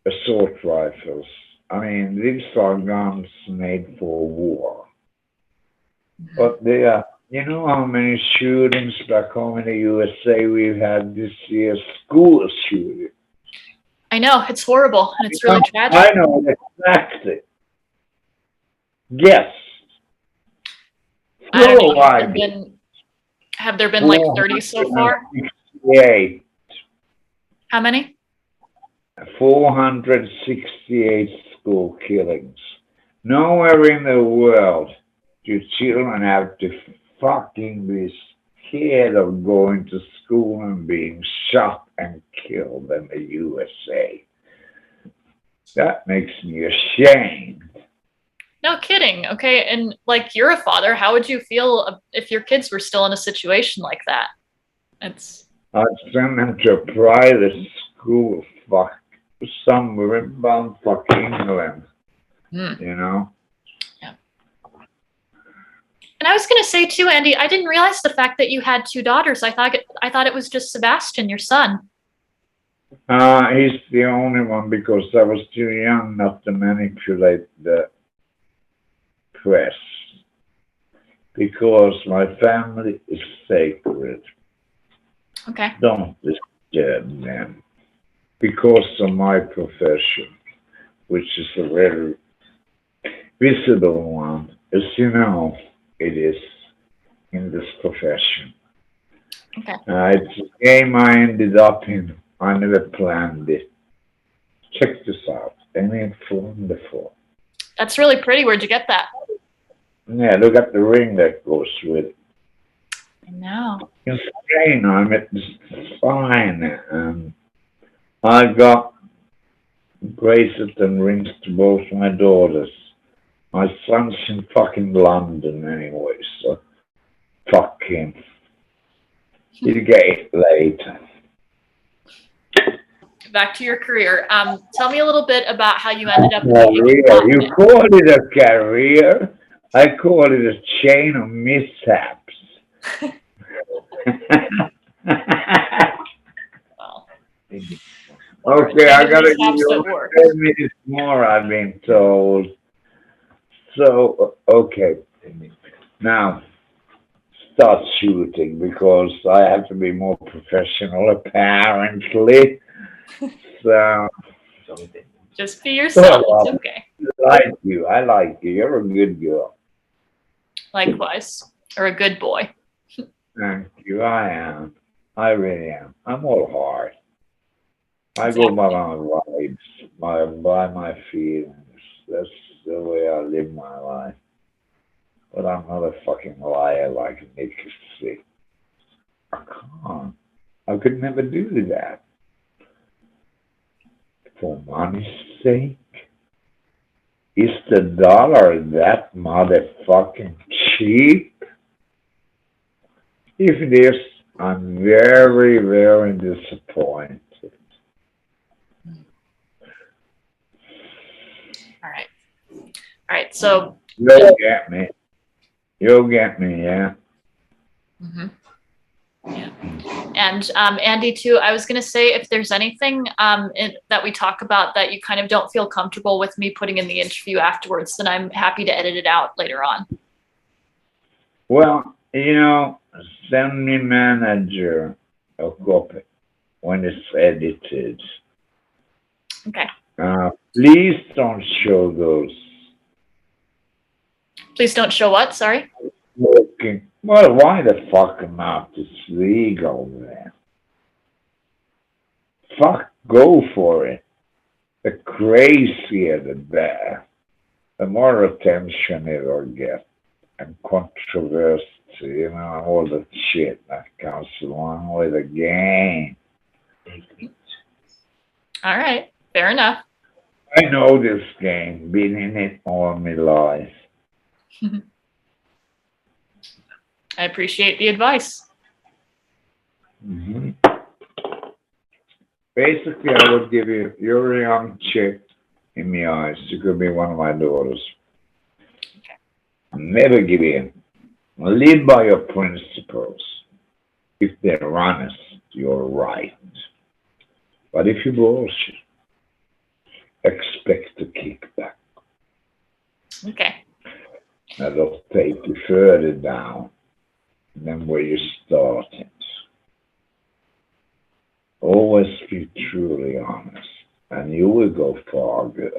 assault rifles. I mean, these are guns made for war. But they are, you know how many shootings back home in the USA we've had this year? School shootings. I know, it's horrible, and it's really tragic. I know, exactly. Yes. I don't know, have there been like 30 so far? 468. How many? 468 school killings. Nowhere in the world do children have to fucking be scared of going to school and being shot and killed in the USA. That makes me ashamed. No kidding. Okay, and like you're a father, how would you feel if your kids were still in a situation like that? I'd send them to a private school, somewhere in bumfuck England. You know? Yeah. And I was gonna say too, Andy, I didn't realize the fact that you had two daughters. I thought it was just Sebastian, your son. He's the only one because I was too young not to manipulate the press. Because my family is sacred. Okay. Don't disturb them. Because of my profession, which is a very visible one, as you know, it is in this profession. Okay. It's a game I ended up in. I never planned it. Check this out. I mean, it's wonderful. That's really pretty. Where'd you get that? Yeah, look at the ring that goes with it. I know. In Spain, I met this fine, and I got bracelets and rings to both my daughters. My son's in fucking London anyway, so fuck him. He'll get it later. Back to your career. Tell me a little bit about how you ended up in career. You call it a career? I call it a chain of mishaps. Well, okay, I gotta give you 10 minutes more, I've been told. So, okay. Now, start shooting because I have to be more professional, apparently. So, just be yourself. It's okay. I like you. You're a good girl. Likewise. Or a good boy. Thank you. I am. I really am. I'm all heart. I go by my vibes, by my feelings. That's the way I live my life. But I'm not a fucking liar like Nick is. I can't. I could never do that. For money's sake? Is the dollar that motherfucking cheap? If it is, I'm very, very disappointed. All right. All right. So You'll get me. You'll get me, yeah. Mm-hmm. Yeah. And Andy, too, I was going to say, if there's anything that we talk about that you kind of don't feel comfortable with me putting in the interview afterwards, then I'm happy to edit it out later on. Well, you know, send me manager a copy when it's edited. Okay. Please don't show those. Please don't show what? Sorry? Smoking. Well, why the fuck not? It's legal, man. Fuck, go for it. The crazier the better. The more attention it'll get. And controversy, you know, all the shit that comes along with the game. All right. Fair enough. I know this game, been in it all my life. I appreciate the advice. Mm-hmm. Basically, I would give you, you're a young chick in my eyes. You could be one of my daughters. Okay. Never give in. Live by your principles. If they're honest, you're right. But if you bullshit, expect a kickback. Okay. That'll take you further down than where you started. Always be truly honest, and you will go far good.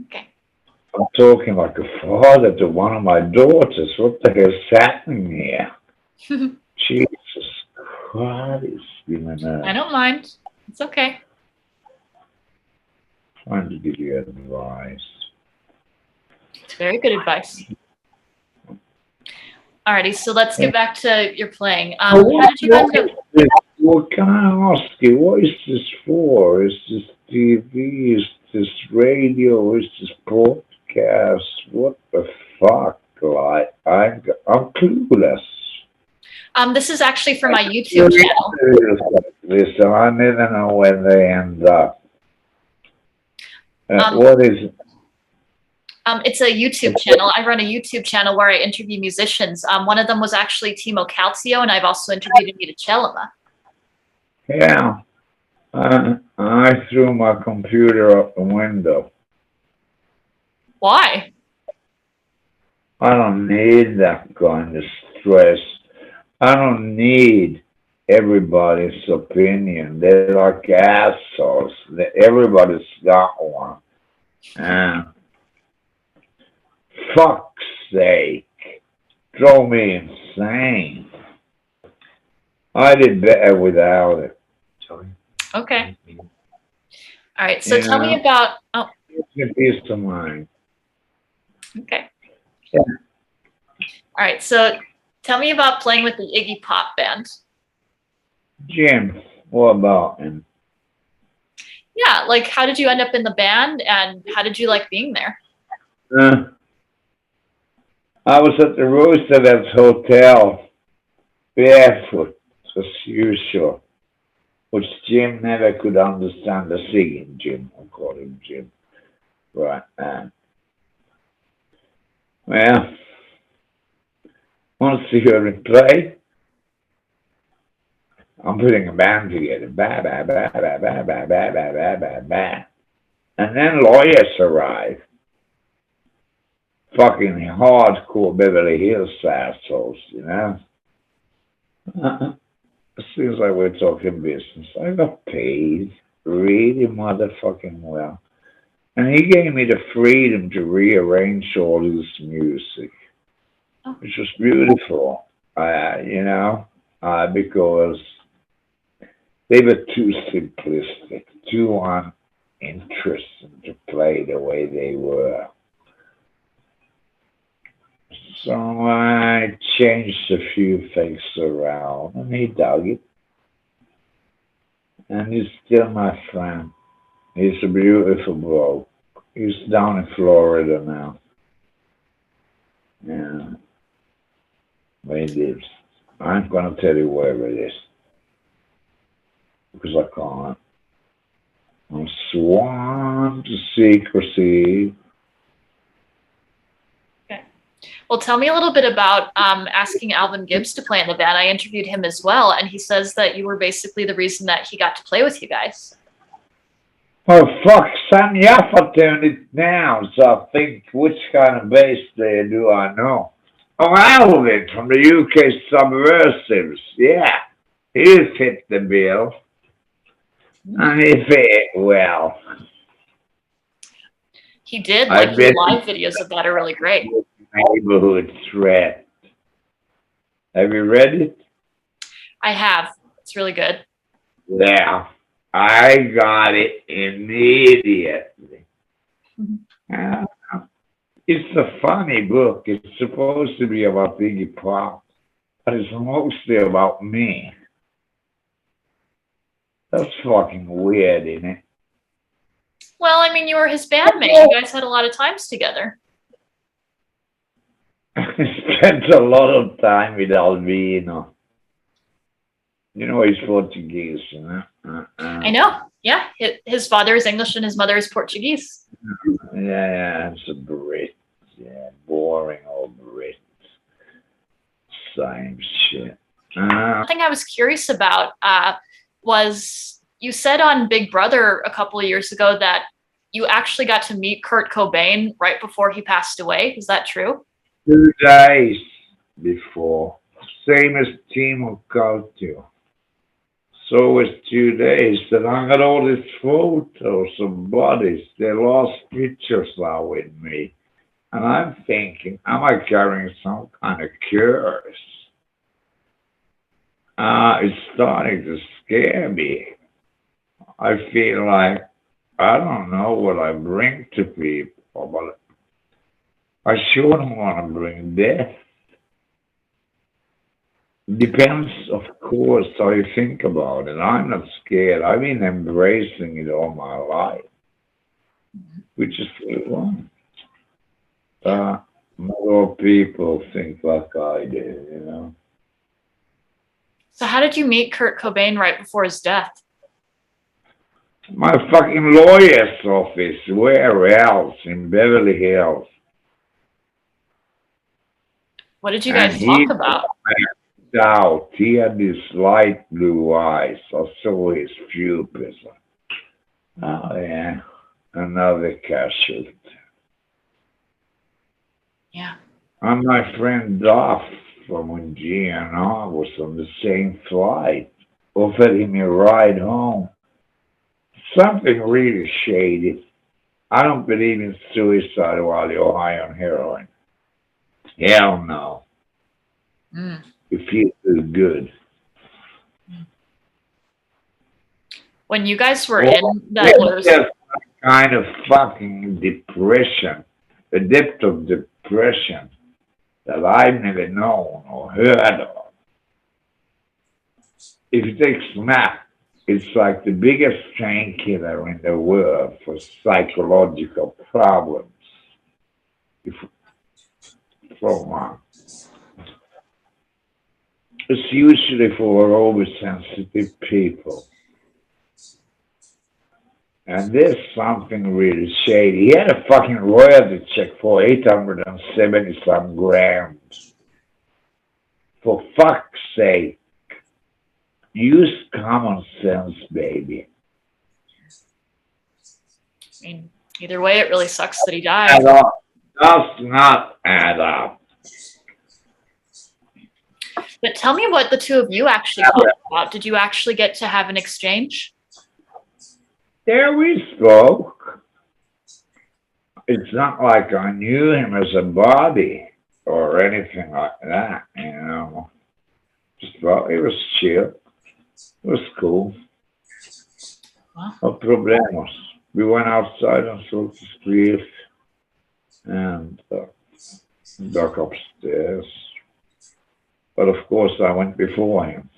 Okay. I'm talking like a father to one of my daughters. What the hell's happening here? Jesus Christ, I don't mind. It's okay. Trying to give you advice. It's very good advice. Alrighty, so let's get back to your playing. How did you end up? Well, can I ask you, what is this for? Is this TV? Is this radio? Is this podcast? What the fuck? Like, I'm clueless. This is actually for my YouTube channel. Listen, I never know when they end up. What is it? It's a YouTube channel. I run a YouTube channel where I interview musicians. One of them was actually Timo Kaltio, and I've also interviewed Anita Chelema. Yeah. I threw my computer out the window. Why? I don't need that kind of stress. I don't need everybody's opinion. They're like assholes. Everybody's got one. Fuck's sake. Drove me insane. I did better without it. Okay. All right. So tell me about. Oh. Peace of mind. Okay. Yeah. All right. So tell me about playing with the Iggy Pop Band. Jim, what about him? Yeah. Like, how did you end up in the band, and how did you like being there? I was at the Roosevelt's Hotel, barefoot, as usual, which Jim never could understand. The singing Jim, I call him Jim. Right. Well, once you hear him play, I'm putting a band together. Ba, ba, ba, ba, ba, ba, ba, ba, ba, ba, ba. And then lawyers arrive. Fucking hardcore Beverly Hills assholes, you know? It seems like we're talking business. I got paid really motherfucking well. And he gave me the freedom to rearrange all his music, which was beautiful, you know, because They were too simplistic, too uninteresting to play the way they were. So I changed a few things around, and he dug it. And he's still my friend. He's a beautiful bloke. He's down in Florida now. Yeah. Where he lives. I'm gonna tell you where it is. Because I can't. I'm sworn to secrecy. Okay. Well, tell me a little bit about asking Alvin Gibbs to play in the band. I interviewed him as well, and he says that you were basically the reason that he got to play with you guys. Oh, fuck, son, Yaffa turned it down, so I think which kind of bass player do I know? Oh, Alvin from the UK Subversives, yeah. He fit the bill. And he fit well. He did, like, the live videos of that are really great. Neighborhood Threat. Have you read it? I have. It's really good. Yeah. I got it immediately. It's a funny book. It's supposed to be about Iggy Pop, but it's mostly about me. That's fucking weird, isn't it? Well, I mean, you were his bandmate. You guys had a lot of times together. I spent a lot of time with Alvino. You know, he's Portuguese, you know? I know. Yeah. His father is English and his mother is Portuguese. Yeah, it's a Brit. Yeah, boring old Brit. Same shit. One thing I was curious about was you said on Big Brother a couple of years ago that you actually got to meet Kurt Cobain right before he passed away. Is that true? 2 days before. Same as Timo Kaltio. So it's 2 days that I got all these photos of bodies. They lost pictures now with me. And I'm thinking, am I carrying some kind of curse? It's starting to scare me. I feel like I don't know what I bring to people, but I sure don't want to bring death. Depends, of course, how you think about it. I'm not scared. I've been embracing it all my life, which is fun. More people think like I do, you know. So how did you meet Kurt Cobain right before his death? My fucking lawyer's office. Where else? In Beverly Hills. What did you guys talk about? Out. He had these light blue eyes. I saw his pupils. Oh, yeah. Another casualty. Yeah. And my friend Duff from GNR was on the same flight. Offered him a ride home. Something really shady. I don't believe in suicide while you're high on heroin. Hell no. It feels good. When you guys were in that kind of fucking depression, a depth of depression that I've never known or heard of. If you take smack, it's like the biggest painkiller in the world for psychological problems. It's usually for oversensitive people. And there's something really shady. He had a fucking royalty check for 870 some grand. For fuck's sake. Use common sense, baby. I mean, either way, it really sucks that he died. Does not add up. But tell me what the two of you actually talked about. Did you actually get to have an exchange? There we spoke. It's not like I knew him as a body or anything like that, you know. Just thought it was chill. It was cool. Wow. No problemos. We went outside and saw the street and back upstairs. But of course, I went before him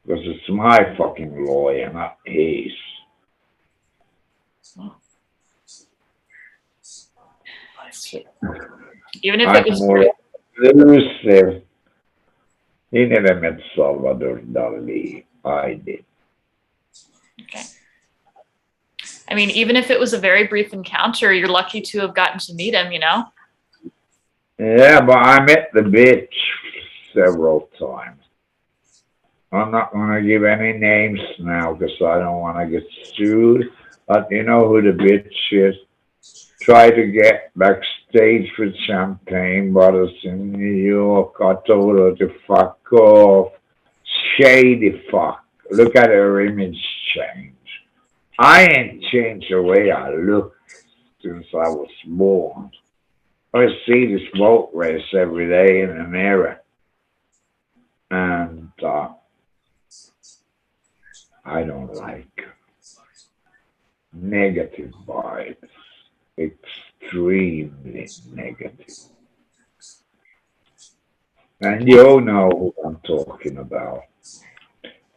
because it's my fucking lawyer, not his. Even if I'm it was more elusive. He never met Salvador Dali. I did. okay. I mean, even if it was a very brief encounter, you're lucky to have gotten to meet him, you know? Yeah, but I met the bitch several times. I'm not going to give any names now because I don't want to get sued. But you know who the bitch is. Try to get backstage with champagne bottles in New York. I told her to fuck off. Shady fuck. Look at her image change. I ain't changed the way I look since I was born. I see this boat race every day in the mirror. And I don't like negative vibes. Extremely negative. And you know who I'm talking about.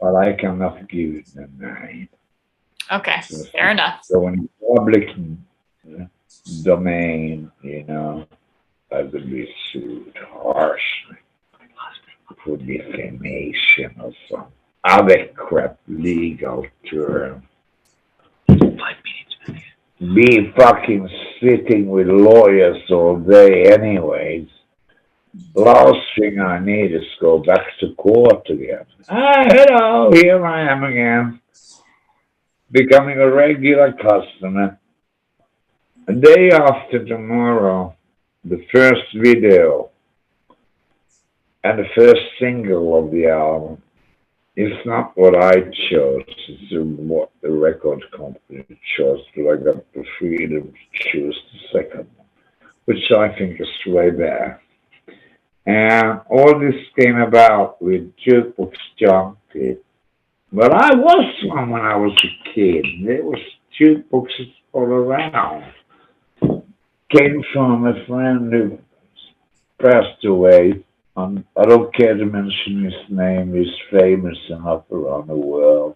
But I cannot give the name. Okay, fair enough. So in public domain, you know, I would be sued harshly for defamation or some other crap legal term. 5 minutes. Be fucking sitting with lawyers all day anyways. Last thing I need is go back to court again. Hello, here I am again. Becoming a regular customer. A day after tomorrow, the first video and the first single of the album is not what I chose. It's what the record company chose, but I got the freedom to choose the second one, which I think is way better. And all this came about with Jukebox Junkie. But I was one when I was a kid. There was jukeboxes all around. Came from a friend who passed away. I don't care to mention his name. He's famous enough around the world.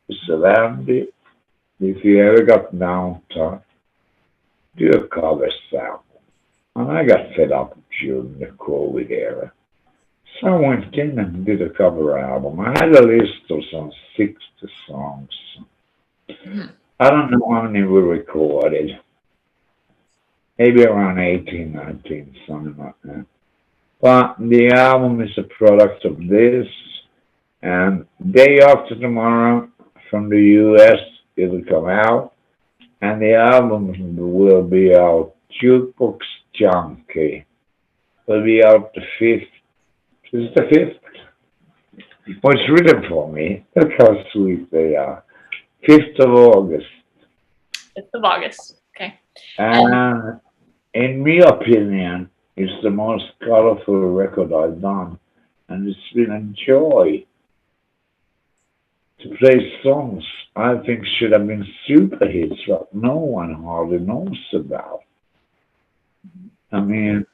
He said, Andy, if you ever got downtime, do a cover album. And I got fed up during the COVID era. So I went in and did a cover album. I had a list of some 60 songs. I don't know how many we recorded. Maybe around 18, 19, something like that. But the album is a product of this. And day after tomorrow, from the US, it'll come out. And the album will be out. Jukebox Junkie will be out the 5th. This is the 5th. Well, it's written for me. Look how sweet they are. 5th of August. 5th of August. Okay. And in my opinion, it's the most colorful record I've done. And it's been a joy to play songs I think should have been super hits that no one hardly knows about. I mean,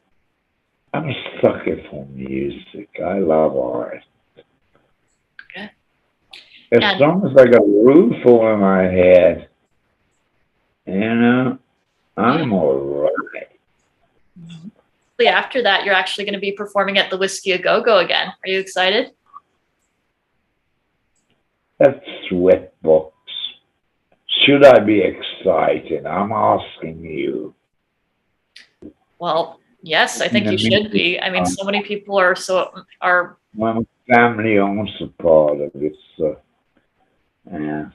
I'm a sucker for music. I love art. Okay. As long as I got a roof over my head, you know, I'm all right. After that, you're actually going to be performing at the Whiskey A Go-Go again. Are you excited? That's Sweatbox. Should I be excited? I'm asking you. Well, yes, I think you should be. I mean, so many people are. My family owns a part of it, so and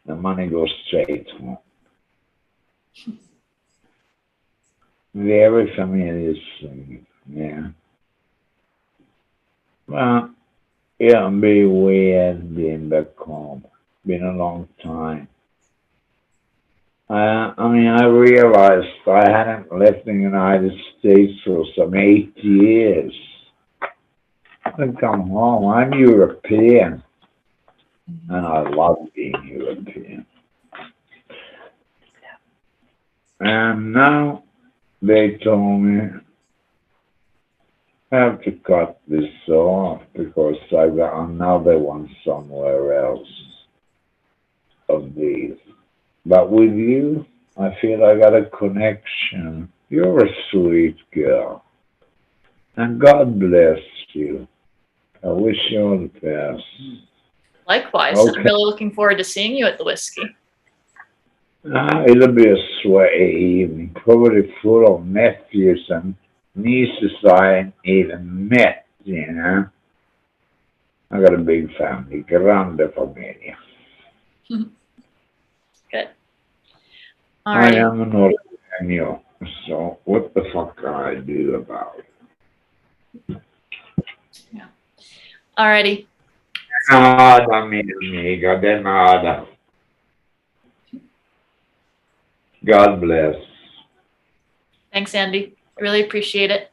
the money goes straight home. Very familiar thing, yeah. Well, it'll be weird being back home. Been a long time. I mean, I realized I hadn't left the United States for some 8 years. I come home. I'm European. and I love being European. And now they told me I have to cut this off because I got another one somewhere else of these. But with you, I feel I got a connection. You're a sweet girl. And God bless you. I wish you all the best. Likewise. Okay. I'm really looking forward to seeing you at the whiskey. It'll be a sweaty evening, probably full of nephews and nieces I ain't even met, you know. I got a big family, grande familia. Good. I Alrighty. am an Oriental, so what the fuck can I do about it? Alrighty. Nada, minha amiga, de nada. God bless. Thanks, Andy. I really appreciate it.